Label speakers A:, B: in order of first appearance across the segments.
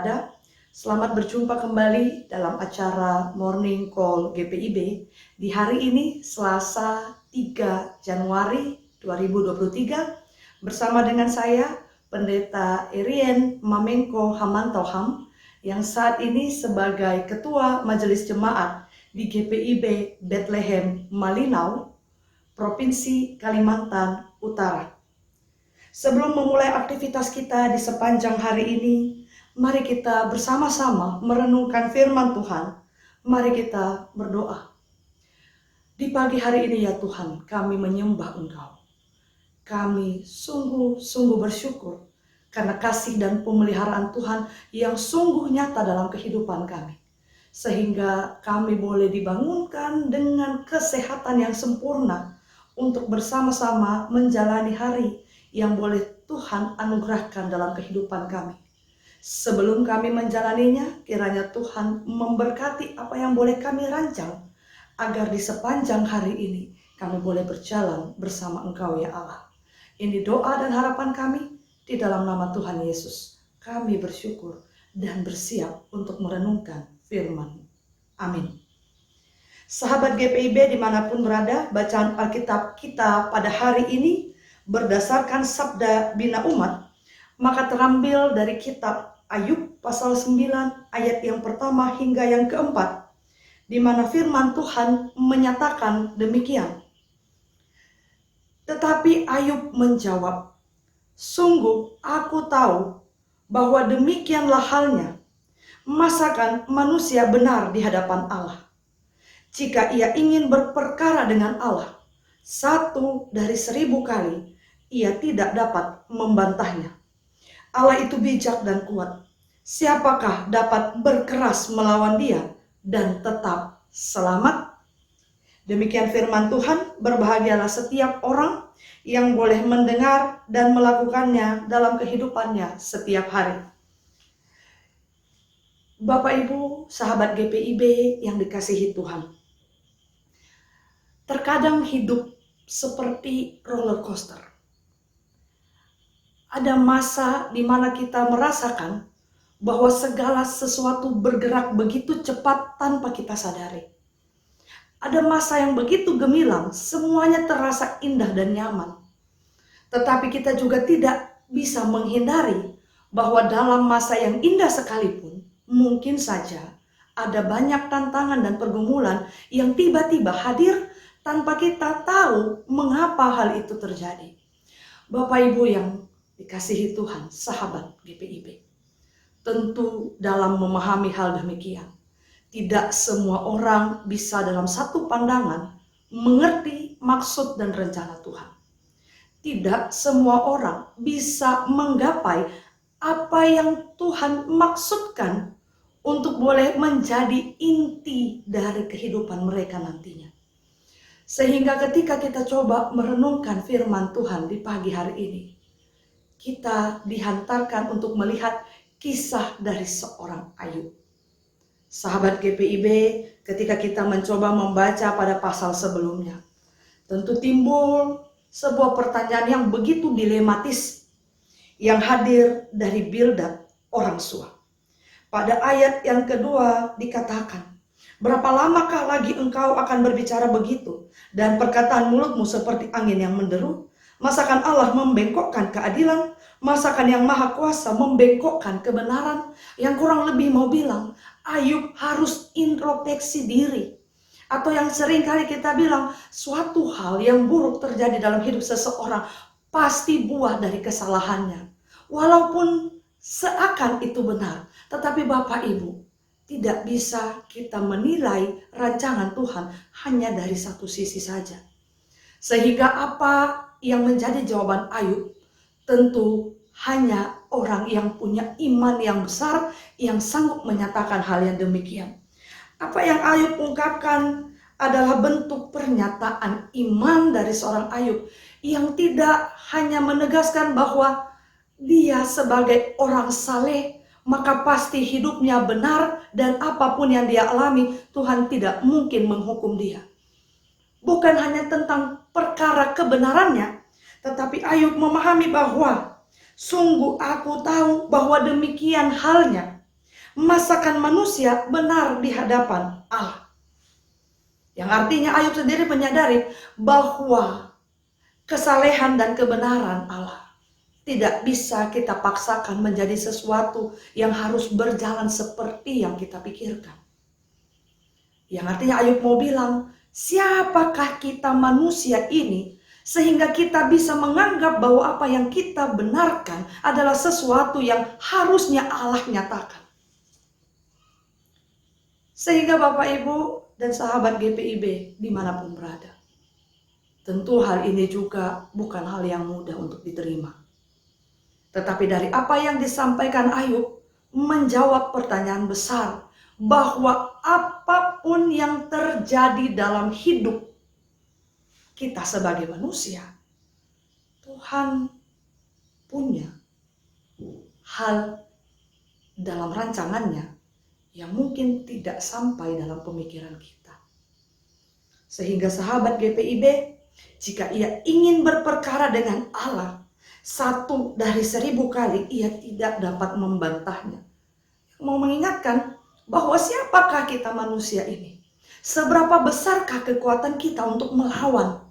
A: berada. Selamat berjumpa kembali dalam acara Morning Call GPIB di hari ini Selasa 3 Januari 2023 bersama dengan saya Pendeta Erien Mamenko Hamantoham yang saat ini sebagai Ketua Majelis Jemaat di GPIB Bethlehem Malinau, Provinsi Kalimantan Utara. Sebelum memulai aktivitas kita di sepanjang hari ini, mari kita bersama-sama merenungkan firman Tuhan. Mari kita berdoa. Di pagi hari ini ya Tuhan, kami menyembah Engkau. Kami sungguh-sungguh bersyukur karena kasih dan pemeliharaan Tuhan yang sungguh nyata dalam kehidupan kami. Sehingga kami boleh dibangunkan dengan kesehatan yang sempurna untuk bersama-sama menjalani hari yang boleh Tuhan anugerahkan dalam kehidupan kami. Sebelum kami menjalaninya, kiranya Tuhan memberkati apa yang boleh kami rancang, agar di sepanjang hari ini kami boleh berjalan bersama Engkau ya Allah. Ini doa dan harapan kami di dalam nama Tuhan Yesus. Kami bersyukur dan bersiap untuk merenungkan firman. Amin. Sahabat GPIB dimanapun berada, bacaan Alkitab kita pada hari ini berdasarkan sabda Bina Umat, maka terambil dari kitab Ayub pasal 9 ayat yang pertama hingga yang keempat, di mana firman Tuhan menyatakan demikian. Tetapi Ayub menjawab, "Sungguh aku tahu bahwa demikianlah halnya. Masakan manusia benar di hadapan Allah? Jika ia ingin berperkara dengan Allah, 1 dari 1000 kali ia tidak dapat membantahnya. Allah itu bijak dan kuat. Siapakah dapat berkeras melawan dia dan tetap selamat?" Demikian firman Tuhan. Berbahagialah setiap orang yang boleh mendengar dan melakukannya dalam kehidupannya setiap hari. Bapak Ibu, sahabat GPIB yang dikasihi Tuhan. Terkadang hidup seperti roller coaster. Ada masa di mana kita merasakan bahwa segala sesuatu bergerak begitu cepat tanpa kita sadari. Ada masa yang begitu gemilang, semuanya terasa indah dan nyaman. Tetapi kita juga tidak bisa menghindari bahwa dalam masa yang indah sekalipun, mungkin saja ada banyak tantangan dan pergumulan yang tiba-tiba hadir tanpa kita tahu mengapa hal itu terjadi. Bapak Ibu yang dikasihi Tuhan, sahabat GPIB, tentu dalam memahami hal demikian, tidak semua orang bisa dalam satu pandangan mengerti maksud dan rencana Tuhan. Tidak semua orang bisa menggapai apa yang Tuhan maksudkan untuk boleh menjadi inti dari kehidupan mereka nantinya. Sehingga ketika kita coba merenungkan firman Tuhan di pagi hari ini, kita dihantarkan untuk melihat kisah dari seorang Ayub. Sahabat GPIB, ketika kita mencoba membaca pada pasal sebelumnya, tentu timbul sebuah pertanyaan yang begitu dilematis yang hadir dari Bildad, orang Sua. Pada ayat yang kedua dikatakan, "Berapa lamakah lagi engkau akan berbicara begitu, dan perkataan mulutmu seperti angin yang menderu? Masakan Allah membengkokkan keadilan? Masakan yang maha kuasa membengkokkan kebenaran?" Yang kurang lebih mau bilang, Ayub harus introspeksi diri. Atau yang sering kali kita bilang, suatu hal yang buruk terjadi dalam hidup seseorang pasti buah dari kesalahannya. Walaupun seakan itu benar, tetapi Bapak Ibu, tidak bisa kita menilai rancangan Tuhan hanya dari satu sisi saja. Sehingga apa yang menjadi jawaban Ayub, tentu hanya orang yang punya iman yang besar yang sanggup menyatakan hal yang demikian. Apa yang Ayub ungkapkan adalah bentuk pernyataan iman dari seorang Ayub yang tidak hanya menegaskan bahwa dia sebagai orang saleh maka pasti hidupnya benar dan apapun yang dia alami Tuhan tidak mungkin menghukum dia. Bukan hanya tentang perkara kebenarannya, tetapi Ayub memahami bahwa sungguh aku tahu bahwa demikian halnya. masakan manusia benar di hadapan Allah. Yang artinya Ayub sendiri menyadari bahwa kesalehan dan kebenaran Allah tidak bisa kita paksakan menjadi sesuatu yang harus berjalan seperti yang kita pikirkan. Yang artinya Ayub mau bilang, siapakah kita manusia ini sehingga kita bisa menganggap bahwa apa yang kita benarkan adalah sesuatu yang harusnya Allah nyatakan. Sehingga Bapak Ibu dan sahabat GPIB dimanapun berada, tentu hal ini juga bukan hal yang mudah untuk diterima. Tetapi dari apa yang disampaikan Ayub menjawab pertanyaan besar bahwa apapun yang terjadi dalam hidup kita sebagai manusia, Tuhan punya hal dalam rancangannya yang mungkin tidak sampai dalam pemikiran kita. Sehingga sahabat GPIB, jika ia ingin berperkara dengan Allah 1 dari 1000 kali, ia tidak dapat membantahnya. Mau mengingatkan bahwa siapakah kita manusia ini? Seberapa besarkah kekuatan kita untuk melawan?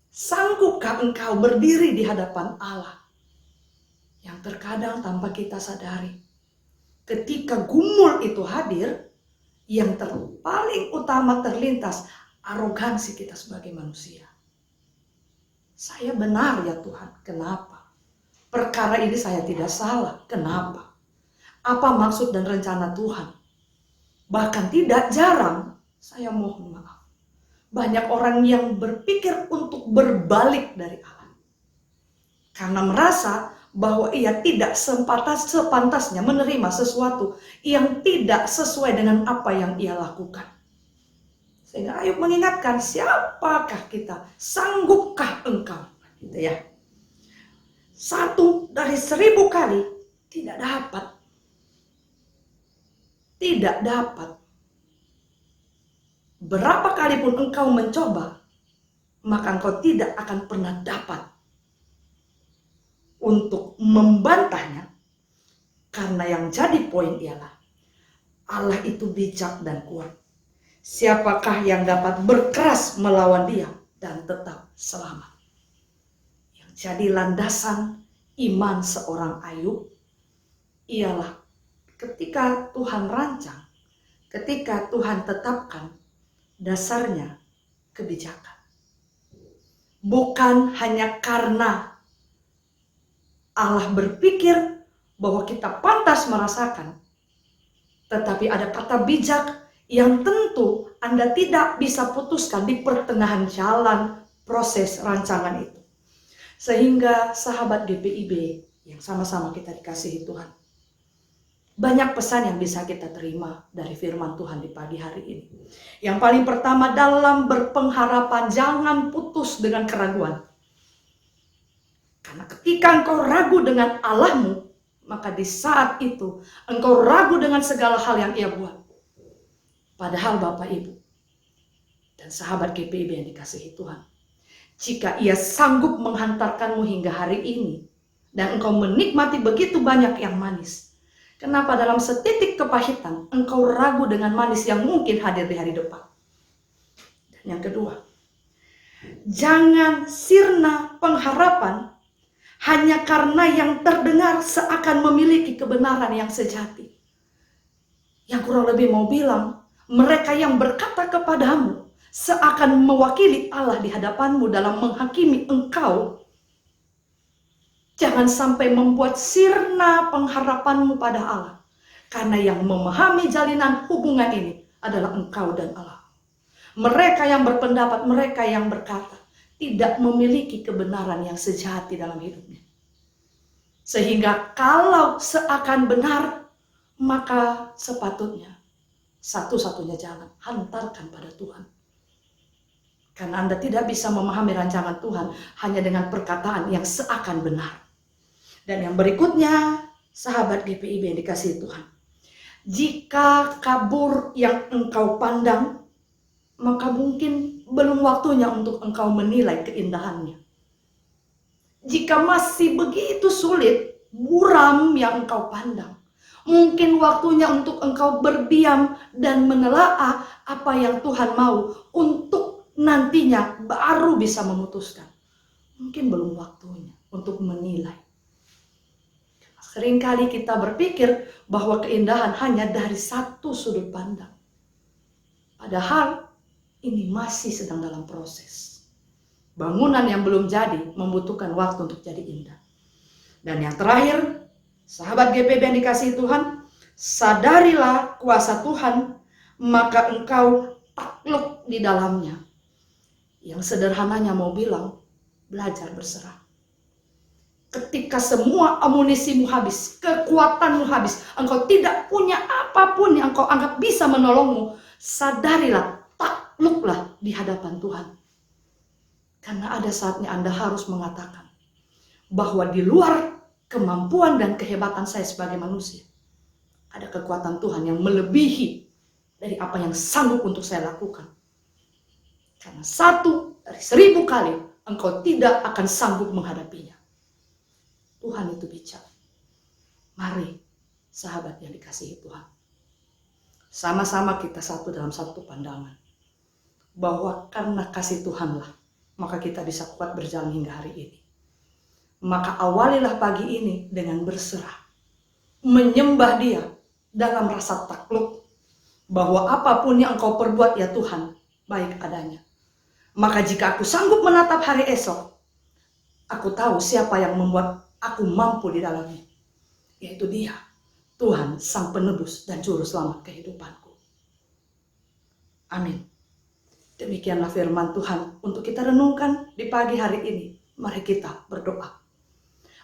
A: Sanggupkah engkau berdiri di hadapan Allah? Yang terkadang tanpa kita sadari, ketika gumul itu hadir, yang paling utama terlintas arogansi kita sebagai manusia. Saya benar ya Tuhan, kenapa? Perkara ini saya tidak salah, kenapa? Apa maksud dan rencana Tuhan? Bahkan tidak jarang, saya mohon maaf, banyak orang yang berpikir untuk berbalik dari Allah. Karena merasa bahwa ia tidak sepantasnya menerima sesuatu yang tidak sesuai dengan apa yang ia lakukan. Sehingga Ayub mengingatkan, siapakah kita? Sanggupkah engkau? Gitu ya. 1 dari 1000 kali tidak dapat. Tidak dapat. Berapa kali pun engkau mencoba, maka engkau tidak akan pernah dapat untuk membantahnya. Karena yang jadi poin ialah Allah itu bijak dan kuat. Siapakah yang dapat berkeras melawan dia dan tetap selamat? Yang jadi landasan iman seorang Ayub ialah ketika Tuhan rancang, ketika Tuhan tetapkan, dasarnya kebijakan. Bukan hanya karena Allah berpikir bahwa kita pantas merasakan, tetapi ada kata bijak yang tentu Anda tidak bisa putuskan di pertengahan jalan proses rancangan itu. Sehingga sahabat GPIB yang sama-sama kita dikasihi Tuhan, banyak pesan yang bisa kita terima dari firman Tuhan di pagi hari ini. Yang paling pertama, dalam berpengharapan jangan putus dengan keraguan. Karena ketika engkau ragu dengan Allahmu, maka di saat itu engkau ragu dengan segala hal yang ia buat. Padahal Bapak Ibu dan sahabat GPIB yang dikasihi Tuhan, jika ia sanggup menghantarkanmu hingga hari ini dan engkau menikmati begitu banyak yang manis, kenapa dalam setitik kepahitan engkau ragu dengan manis yang mungkin hadir di hari depan? Dan yang kedua, jangan sirna pengharapan hanya karena yang terdengar seakan memiliki kebenaran yang sejati. Yang kurang lebih mau bilang, mereka yang berkata kepadamu seakan mewakili Allah di hadapanmu dalam menghakimi engkau, jangan sampai membuat sirna pengharapanmu pada Allah. Karena yang memahami jalinan hubungan ini adalah engkau dan Allah. Mereka yang berpendapat, mereka yang berkata, tidak memiliki kebenaran yang sejati dalam hidupnya. Sehingga kalau seakan benar, maka sepatutnya satu-satunya jalan, hantarkan pada Tuhan. Karena Anda tidak bisa memahami rancangan Tuhan hanya dengan perkataan yang seakan benar. Dan yang berikutnya, sahabat GPIB yang dikasihi Tuhan, jika kabur yang engkau pandang, maka mungkin belum waktunya untuk engkau menilai keindahannya. Jika masih begitu sulit, buram yang engkau pandang, Mungkin waktunya untuk engkau berdiam dan menelaah apa yang Tuhan mau untuk nantinya baru bisa memutuskan. Mungkin belum waktunya untuk menilai. Seringkali kita berpikir bahwa keindahan hanya dari satu sudut pandang. Padahal ini masih sedang dalam proses. Bangunan yang belum jadi membutuhkan waktu untuk jadi indah. Dan yang terakhir, sahabat GPB yang dikasihi Tuhan, sadarilah kuasa Tuhan, maka engkau takluk di dalamnya. Yang sederhananya mau bilang, belajar berserah. Ketika semua amunisimu habis, kekuatanmu habis, engkau tidak punya apapun yang engkau anggap bisa menolongmu, sadarilah, takluklah di hadapan Tuhan. Karena ada saatnya Anda harus mengatakan bahwa di luar kemampuan dan kehebatan saya sebagai manusia, ada kekuatan Tuhan yang melebihi dari apa yang sanggup untuk saya lakukan. Karena 1 dari 1000 kali engkau tidak akan sanggup menghadapinya. Tuhan itu bicara. Mari sahabat yang dikasihi Tuhan, sama-sama kita satu dalam satu pandangan, bahwa karena kasih Tuhanlah maka kita bisa kuat berjalan hingga hari ini. Maka awalilah pagi ini dengan berserah, menyembah Dia dalam rasa takluk bahwa apapun yang engkau perbuat ya Tuhan, baik adanya. Maka jika aku sanggup menatap hari esok, aku tahu siapa yang membuat aku mampu di dalamnya, yaitu Dia, Tuhan Sang Penebus dan Juru Selamat kehidupanku. Amin. Demikianlah firman Tuhan untuk kita renungkan di pagi hari ini. Mari kita berdoa.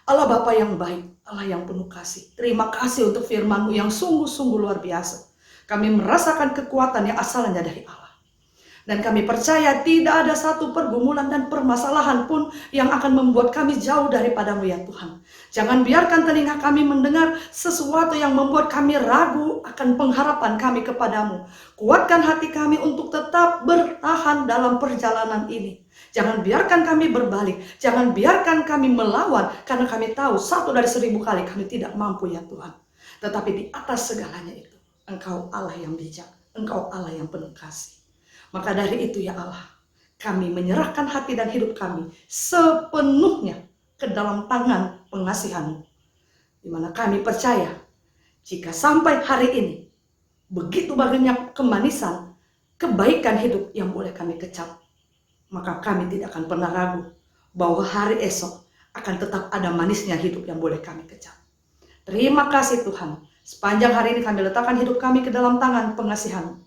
A: Allah Bapa yang baik, Allah yang penuh kasih, terima kasih untuk firman-Mu yang sungguh-sungguh luar biasa. Kami merasakan kekuatan yang asalnya dari Allah. Dan kami percaya tidak ada satu pergumulan dan permasalahan pun yang akan membuat kami jauh daripada-Mu ya Tuhan. Jangan biarkan telinga kami mendengar sesuatu yang membuat kami ragu akan pengharapan kami kepada-Mu. Kuatkan hati kami untuk tetap bertahan dalam perjalanan ini. Jangan biarkan kami berbalik. Jangan biarkan kami melawan. Karena kami tahu 1 dari 1000 kali kami tidak mampu ya Tuhan. Tetapi di atas segalanya itu, Engkau Allah yang bijak. Engkau Allah yang penuh kasih. Maka dari itu ya Allah, kami menyerahkan hati dan hidup kami sepenuhnya ke dalam tangan pengasihan-Mu. Di mana kami percaya, jika sampai hari ini, begitu banyak kemanisan, kebaikan hidup yang boleh kami kecap, maka kami tidak akan pernah ragu bahwa hari esok akan tetap ada manisnya hidup yang boleh kami kecap. Terima kasih Tuhan, sepanjang hari ini kami letakkan hidup kami ke dalam tangan pengasihan-Mu.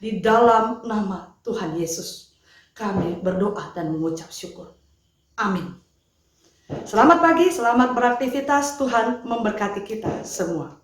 A: Di dalam nama Tuhan Yesus, kami berdoa dan mengucap syukur. Amin. Selamat pagi, selamat beraktivitas. Tuhan memberkati kita semua.